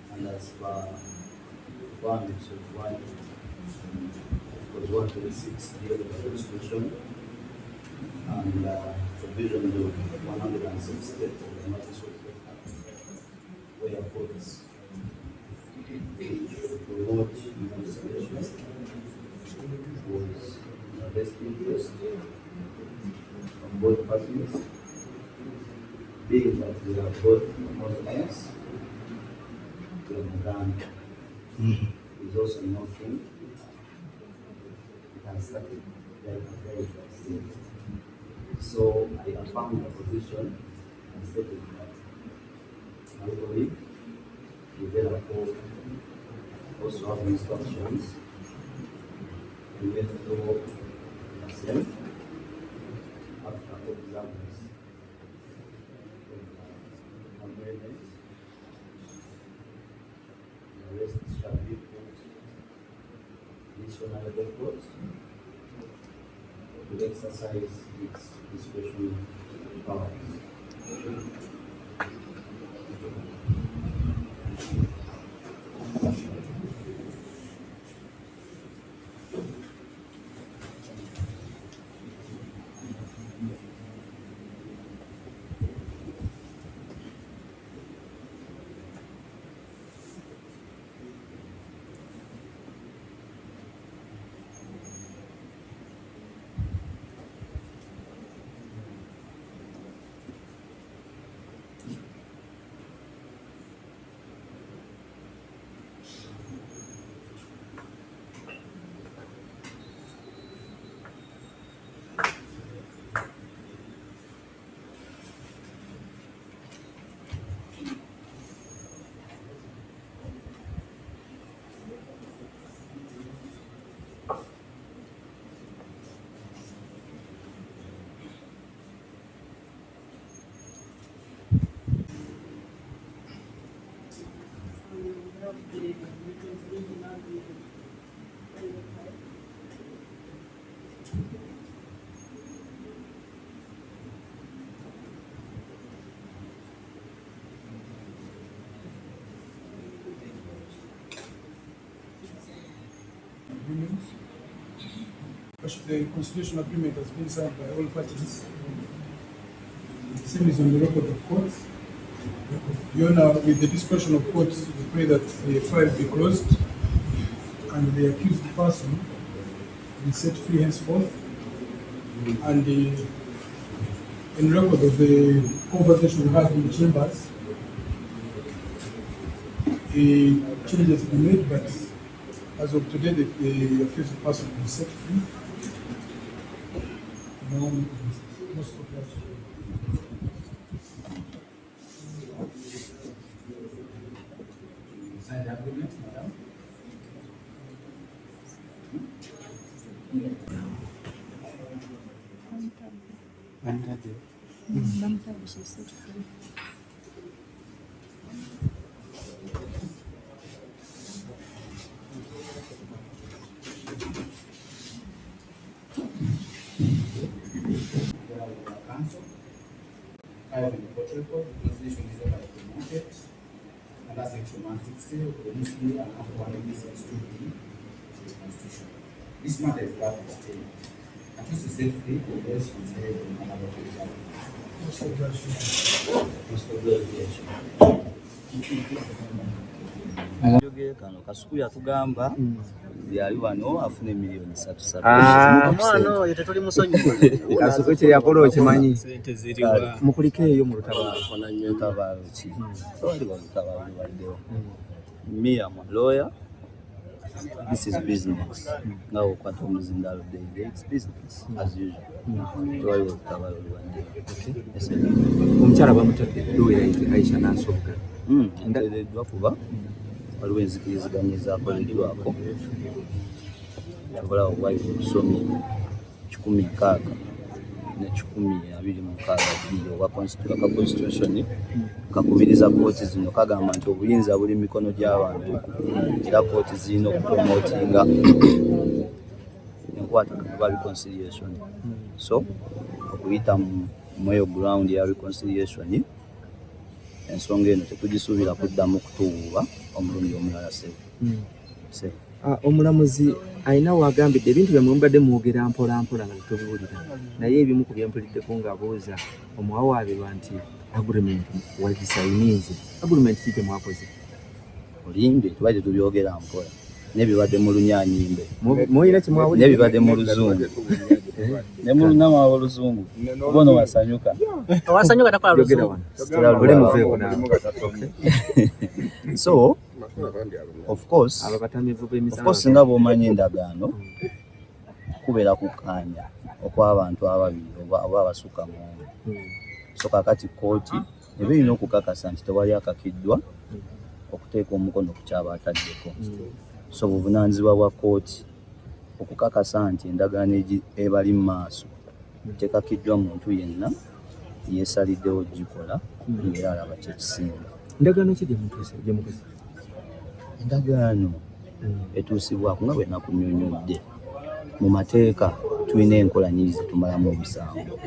And as per requirements of 126 years of Constitution and provisions of 160 of the Notice of where courts promote investigation was the best interest of both parties, being that we are both Muslims. Ramadan is also nothing. It has started very fast. So I have found a position and stated that my colleague will therefore also have instructions and let go myself after exams. The rest shall be put this honorable court to exercise its discretionary powers. The constitutional agreement has been signed by all parties. The same is on the record of court. Your Honor, with the discretion of court, we pray that the file be closed and the accused person be set free henceforth. And in record of the conversation we had in the chambers, changes have been made, but as of today, the accused person will be set free. Most of that. Sign the agreement, madam. In the court record, the constitution is over promoted under section 160 of the Muslim and Article 186(2)(b of the Constitution. This matter is therefore stayed. Accused is set free unless considered in another case. Kano kasuku yatugamba yali wano afune milioni 3. Omwana oyo tetuli musonyifu. Kasuku kye yakola okimanyi. Sente ziriwa. Mukulike eyo mu lutabaalo. Lutabaalo ki? Tewali lutabaalo waldewo. Me, I'm a lawyer. This is business. Now kwata omuzindalo day. It's business as usual. Tewali lutabaalo waldewo. Omukyala bamutadde Luwi Light Aisha Nansobuga. Nteereddwa kuba waliwo enzikiriziganya ezaakoleddwako obulawo bwali obusomi 16 1926 owa constitution kakubiriza kooti zino kagamba nti obuyinza buli mikono gy'abantu era kooti zirina okupromotinga enkwatagana ba reconciliation. So okuyita mu eyo ground ya reconciliation ensonga eno tetugisuubira kuddamu kutuuba omulundi omulala sebo. Omulamuzi alina wagambidde ebintu byamwe mubadde mwogera mpola nga tetubiwulira naye ebimu ku byempuliddeko ng'abuuza omuwawaabirwa nti agreement wagisayinize. Agreement ki temwakoze? Olimbe tubadde tubyogera mpola n'ebibadde mu Lunyaanyimbe mulina kyemwawulira n'ebibadde mu Luzungu ne mu Lunama Oluzungu bono wasanyuka takola Luzungu. So of course nga bw'omanyi endagaano kubeera kukaanya okw'abantu ababiri oba abasukka mu omu. So kakati kooti eba erina okukakasa nti tewali akakiddwa okuteeka omukono ku kyaba ataddeko. So buvunaanyizibwa bwa kooti okukakasa nti endagaano ebali mu maaso tekakiddwa muntu yenna yeesaliddewo gikola ng'era alaba kyekisinga. Endagaano ki gyemukoze? Endagaano etuusibwako nga bwe nakunnyonnyodde mu mateeka tulina enkola nnyingi zetumalamu omusango.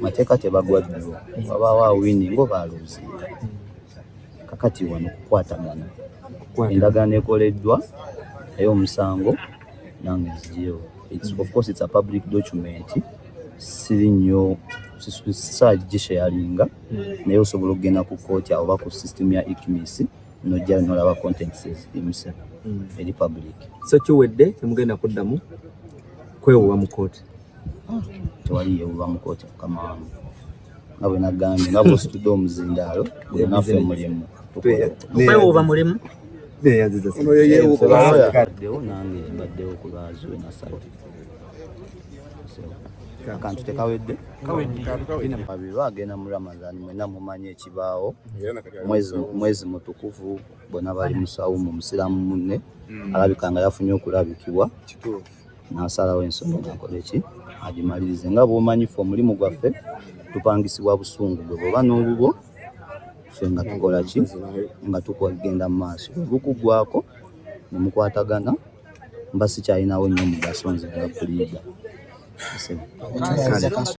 Mateeka tebagwaddwo wabaawo awini ng'oba Luzira. Kakati wano kukwatagana endagaano ekoleddwa naye omusango nange nzijeewo. Of course it's a public document. Siri nnyo sagisharinga naye osobola okugenda ku kooti oba ku system ya ICMIS nojja nolaba contents himself eri public. So kiwedde temugenda kuddamu kwewuba mu kooti? Tewali yeewuba mu kooti mukama wange nga bwe nagambye nga bw'ositudde omuzindaalo gwe naffe mulimu Okwewuuba mulimu? Baddewo nange mbaddewo ku lwa Zuena satu. Akantu tekawedde babiri bagenda mu Ramadan mwena mumanyi ekibaawo mwezi mutukuvu bona bali musawumu musiramu munne alabika nga yafunye okulabikibwa n'asalawo ensonga nakola eki agimalirize. Nga bw'omanyi ffe omulimu gwaffe tupangisibwa busungu gwe bwoba n'obubo ffe nga tukola ki nga tukugenda mu maaso bukuggwako ne mukwatagana mba sikyalinawo nnyo omugaso nze nga kuliiga.